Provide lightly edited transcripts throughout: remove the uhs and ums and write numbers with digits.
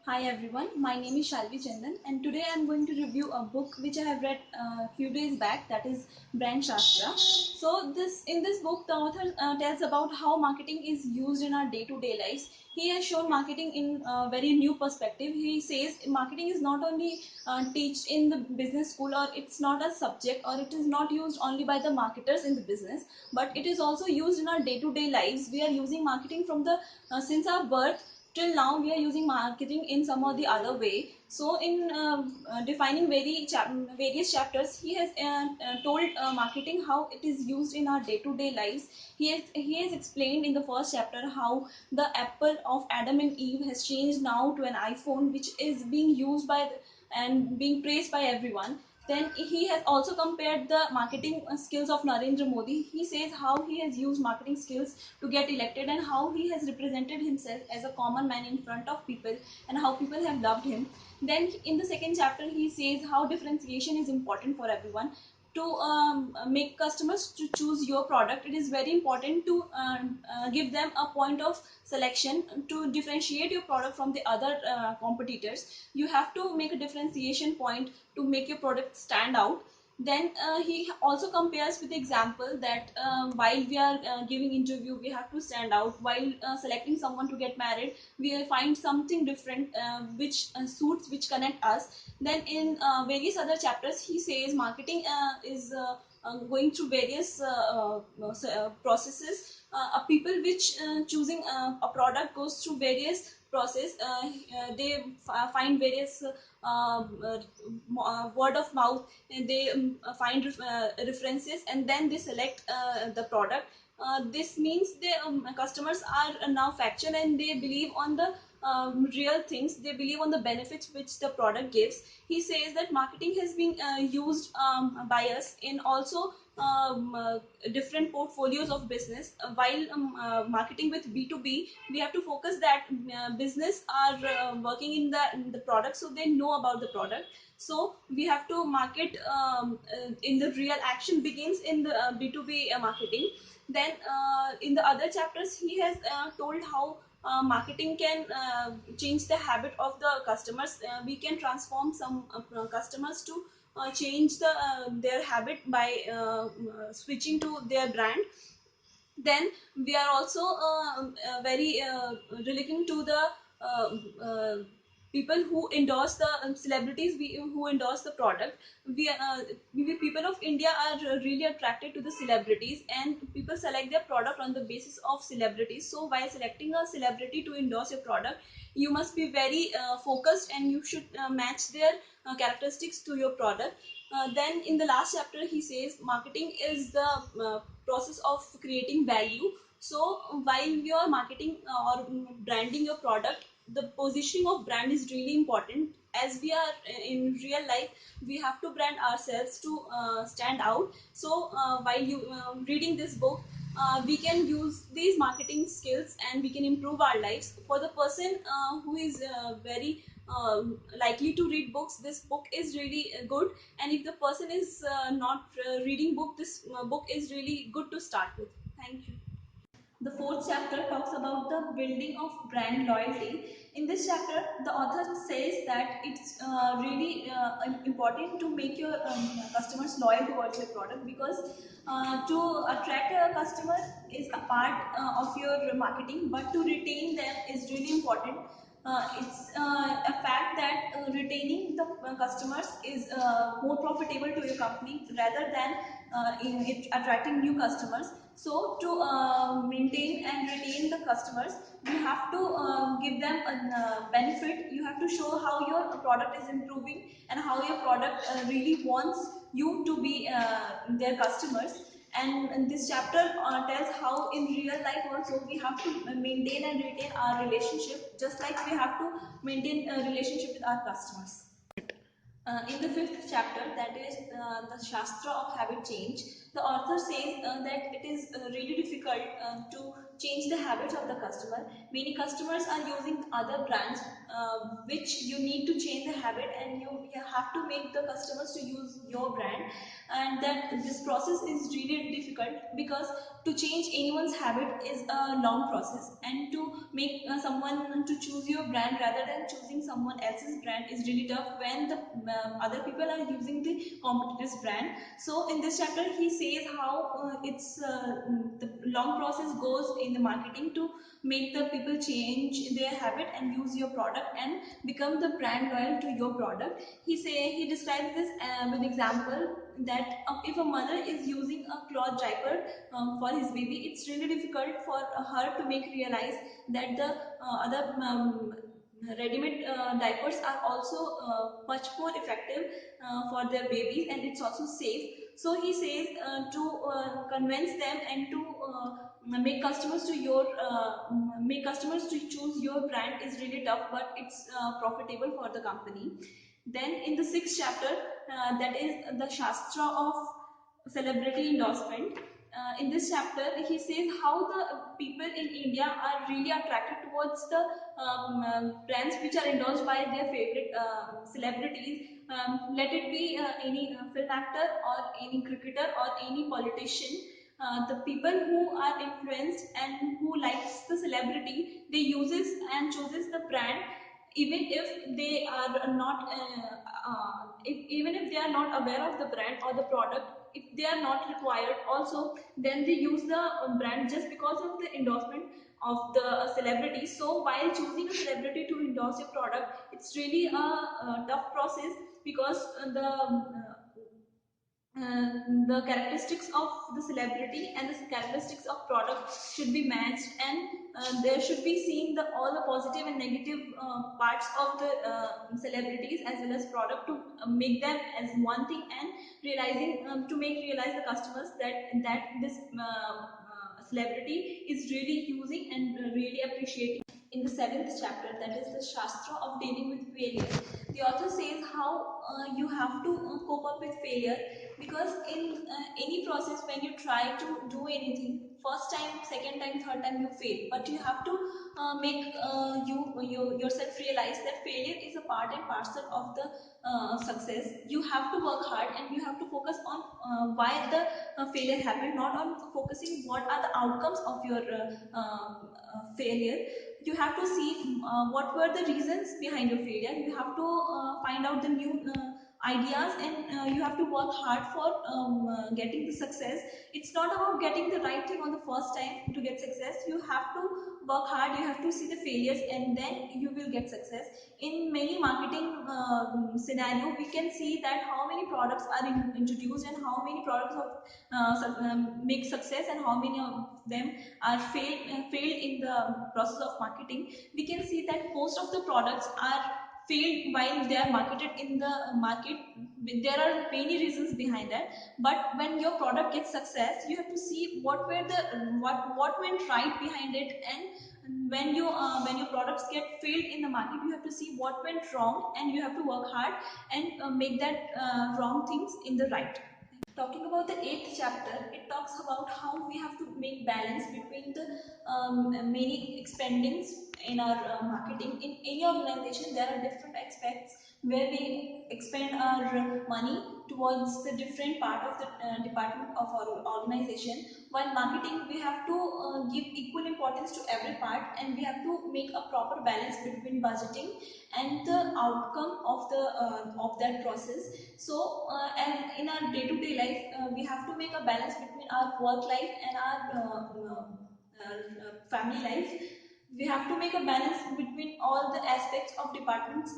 Hi everyone, my name is Shalvi Chandan and today I am going to review a book which I have read a few days back, that is Brand Shastra. So in this book the author tells about how marketing is used in our day-to-day lives. He has shown marketing in a very new perspective. He says marketing is not only taught in the business school, or it's not a subject, or it is not used only by the marketers in the business, but it is also used in our day-to-day lives. We are using marketing from the since our birth till now. We are using marketing in some or the other way. So in defining various chapters, he has told marketing how it is used in our day-to-day lives. He has explained in the first chapter how the apple of Adam and Eve has changed now to an iPhone, which is being used by and being praised by everyone. Then he has also compared the marketing skills of Narendra Modi. He says how he has used marketing skills to get elected and how he has represented himself as a common man in front of people and how people have loved him. Then in the second chapter, he says how differentiation is important for everyone. To make customers to choose your product, it is very important to give them a point of selection to differentiate your product from the other competitors. You have to make a differentiation point to make your product stand out. Then he also compares with the example that while we are giving interview, we have to stand out. While selecting someone to get married, we find something different which suits, which connect us. Then in various other chapters, he says marketing is going through various processes. People which choosing a product goes through various process. They find various word of mouth, and they find references, and then they select the product. This means the customers are now factual, and they believe on the real things. They believe on the benefits which the product gives. He says that marketing has been used by us in also different portfolios of business. While marketing with B2B, we have to focus that business are working in the product, so they know about the product. So we have to market in the real action begins in the B2B marketing. Then in the other chapters, he has told how marketing can change the habit of the customers. We can transform some customers to change their habit by switching to their brand. Then we are also very relating to the uh, people who endorse the celebrities, who endorse the product. We people of India are really attracted to the celebrities, and people select their product on the basis of celebrities. So while selecting a celebrity to endorse your product, you must be very focused, and you should match their characteristics to your product. Then in the last chapter, he says marketing is the process of creating value. So while you are marketing or branding your product, the positioning of brand is really important. As we are in real life, we have to brand ourselves to stand out. So while you reading this book, we can use these marketing skills, and we can improve our lives. For the person who is very likely to read books, this book is really good. And if the person is not reading book, this book is really good to start with. Thank you. The fourth chapter talks about the building of brand loyalty. In this chapter, the author says that it's really important to make your customers loyal towards your product, because to attract a customer is a part of your marketing, but to retain them is really important. It's a fact that retaining the customers is more profitable to your company rather than in it attracting new customers. So to maintain and retain the customers, you have to give them a benefit. You have to show how your product is improving and how your product really wants you to be their customers. And this chapter tells how in real life also we have to maintain and retain our relationship, just like we have to maintain a relationship with our customers. In the fifth chapter, that is the Shastra of habit change, the author says that it is really difficult to change the habits of the customer. Many customers are using other brands, which you need to change the habit, and you have to make the customers to use your brand. And that this process is really difficult, because to change anyone's habit is a long process, and to make someone to choose your brand rather than choosing someone else's brand is really tough when the other people are using the competitor's brand. So in this chapter he says how the long process goes in the marketing to make the people change their habit and use your product and become the brand loyal to your product. He describes this with example that if a mother is using a cloth diaper for his baby, it's really difficult for her to make realize that the other ready-made diapers are also much more effective for their babies, and it's also safe. So he says to convince them and to make customers to choose your brand is really tough, but it's profitable for the company. Then in the sixth chapter, that is the Shastra of celebrity endorsement. In this chapter, he says how the people in India are really attracted towards the brands which are endorsed by their favorite celebrities. Let it be any film actor or any cricketer or any politician. The people who are influenced and who likes the celebrity, they uses and chooses the brand, even if they are not even if they are not aware of the brand or the product, if they are not required also, then they use the brand just because of the endorsement of the celebrity. So while choosing a celebrity to endorse your product, it's really a tough process, because the characteristics of the celebrity and the characteristics of product should be matched, and there should be seen all the positive and negative parts of the celebrities as well as product, to make them as one thing, and realizing to make realize the customers that this celebrity is really using and really appreciating. In the seventh chapter, that is the Shastra of dealing with failure, the author says how you have to cope up with failure, because in any process, when you try to do anything, first time, second time, third time you fail, but you have to make yourself realize that failure is a part and parcel of the success. You have to work hard, and you have to focus on why the failure happened, not on focusing what are the outcomes of your failure. You have to see what were the reasons behind your failure. You have to find out the new ideas, and you have to work hard for getting the success. It's not about getting the right thing on the first time to get success. You have to work hard, you have to see the failures, and then you will get success. In many marketing scenario, we can see that how many products are introduced, and how many products of, make success, and how many of them are failed in the process of marketing. We can see that most of the products are failed while they are marketed in the market. There are many reasons behind that, but when your product gets success, you have to see what were the what went right behind it. And when your products get failed in the market, you have to see what went wrong, and you have to work hard and make that wrong things in the right. Talking about the eighth chapter, it talks about how we have to make balance between the many expendings in our marketing. In any organization, there are different aspects where we expend our money towards the different part of the department of our organization. While marketing, we have to give equal importance to every part, and we have to make a proper balance between budgeting and the outcome of that process. So and in our day-to-day life, we have to make a balance between our work life and our family life. We have to make a balance between all the aspects of departments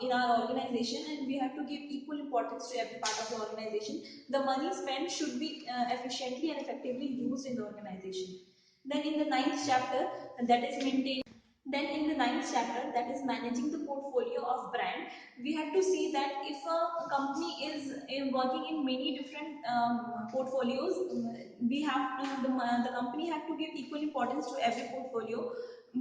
in our organization, and we have to give equal importance to every part of the organization. The money spent should be efficiently and effectively used in the organization. Then in the ninth chapter, that is maintain. Then in the ninth chapter, that is managing the portfolio of brand, we have to see that if a company is working in many different portfolios, we have the company have to give equal importance to every portfolio,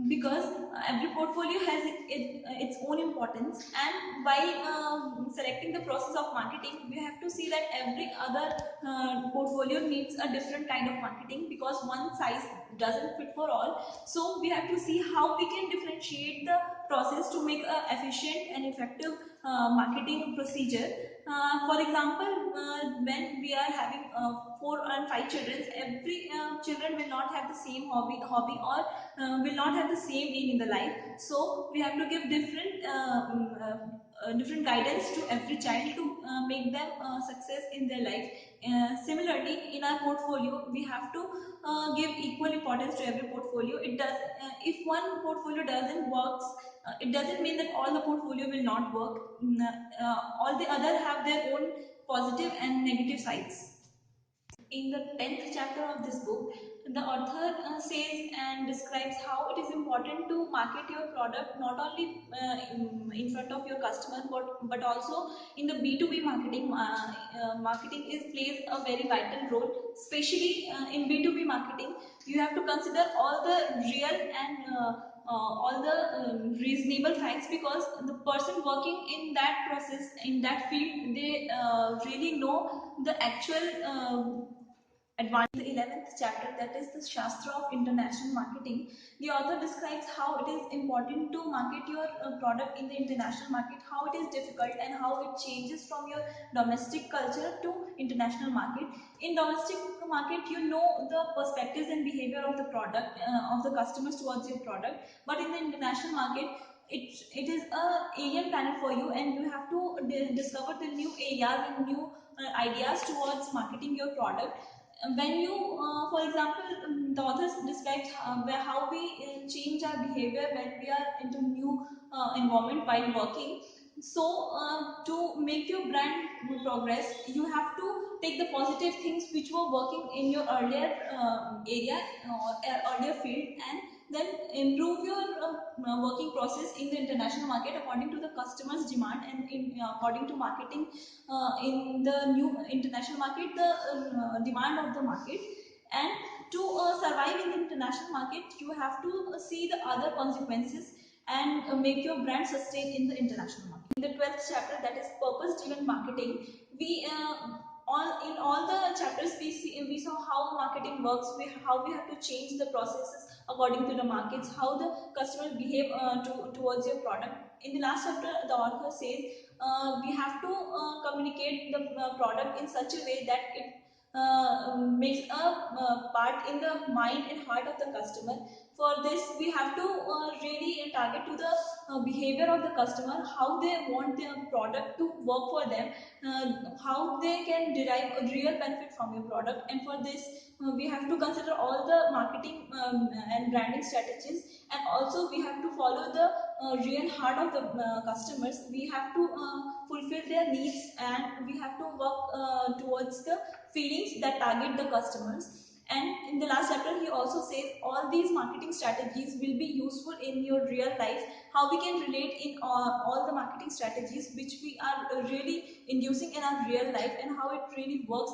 because every portfolio has its own importance, and while selecting the process of marketing, we have to see that every other portfolio needs a different kind of marketing, because one size doesn't fit for all. So we have to see how we can differentiate the process to make a efficient and effective marketing procedure. For example, when we are having 4 and 5 children, every children will not have the same hobby or will not have the same aim in the life. So we have to give different guidance to every child to make them success in their life. Similarly, in our portfolio, we have to give equal importance to every portfolio. It does If one portfolio doesn't work, it doesn't mean that all the portfolio will not work. All the other have their own positive and negative sides. In the 10th chapter of this book, the author says and describes how it is important to market your product not only in front of your customer, but also in the B2B marketing. Marketing plays a very vital role, especially in B2B marketing. You have to consider all the real and all the reasonable facts, because the person working in that process, in that field, they really know the actual advanced. The 11th chapter, that is the Shastra of international marketing, the author describes how it is important to market your product in the international market, how it is difficult, and how it changes from your domestic culture to international market. In domestic market, you know the perspectives and behavior of the product, of the customers towards your product, but in the international market, it is a alien planet for you, and you have to discover the new areas and new ideas towards marketing your product. When you for example, the authors describes how we change our behavior when we are into new environment while working. So to make your brand progress, you have to take the positive things which were working in your earlier area or earlier field, and then improve your working process in the international market according to the customer's demand, and according to marketing in the new international market, the demand of the market. And to survive in the international market, you have to see the other consequences and make your brand sustain in the international market. In the 12th chapter, that is purpose driven marketing, we all the chapters we saw how marketing works, how we have to change the processes according to the markets, how the customers behave towards your product. In the last chapter, the author says we have to communicate the product in such a way that it makes a part in the mind and heart of the customer. For this, we have to really target to the behavior of the customer, how they want their product to work for them, how they can derive a real benefit from your product. And for this, we have to consider all the marketing and branding strategies, and also we have to follow the real heart of the customers. We have to fulfill their needs, and we have to work towards the feelings that target the customers. And in the last chapter, he also says all these marketing strategies will be useful in your real life, how we can relate in all the marketing strategies which we are really inducing in our real life, and how it really works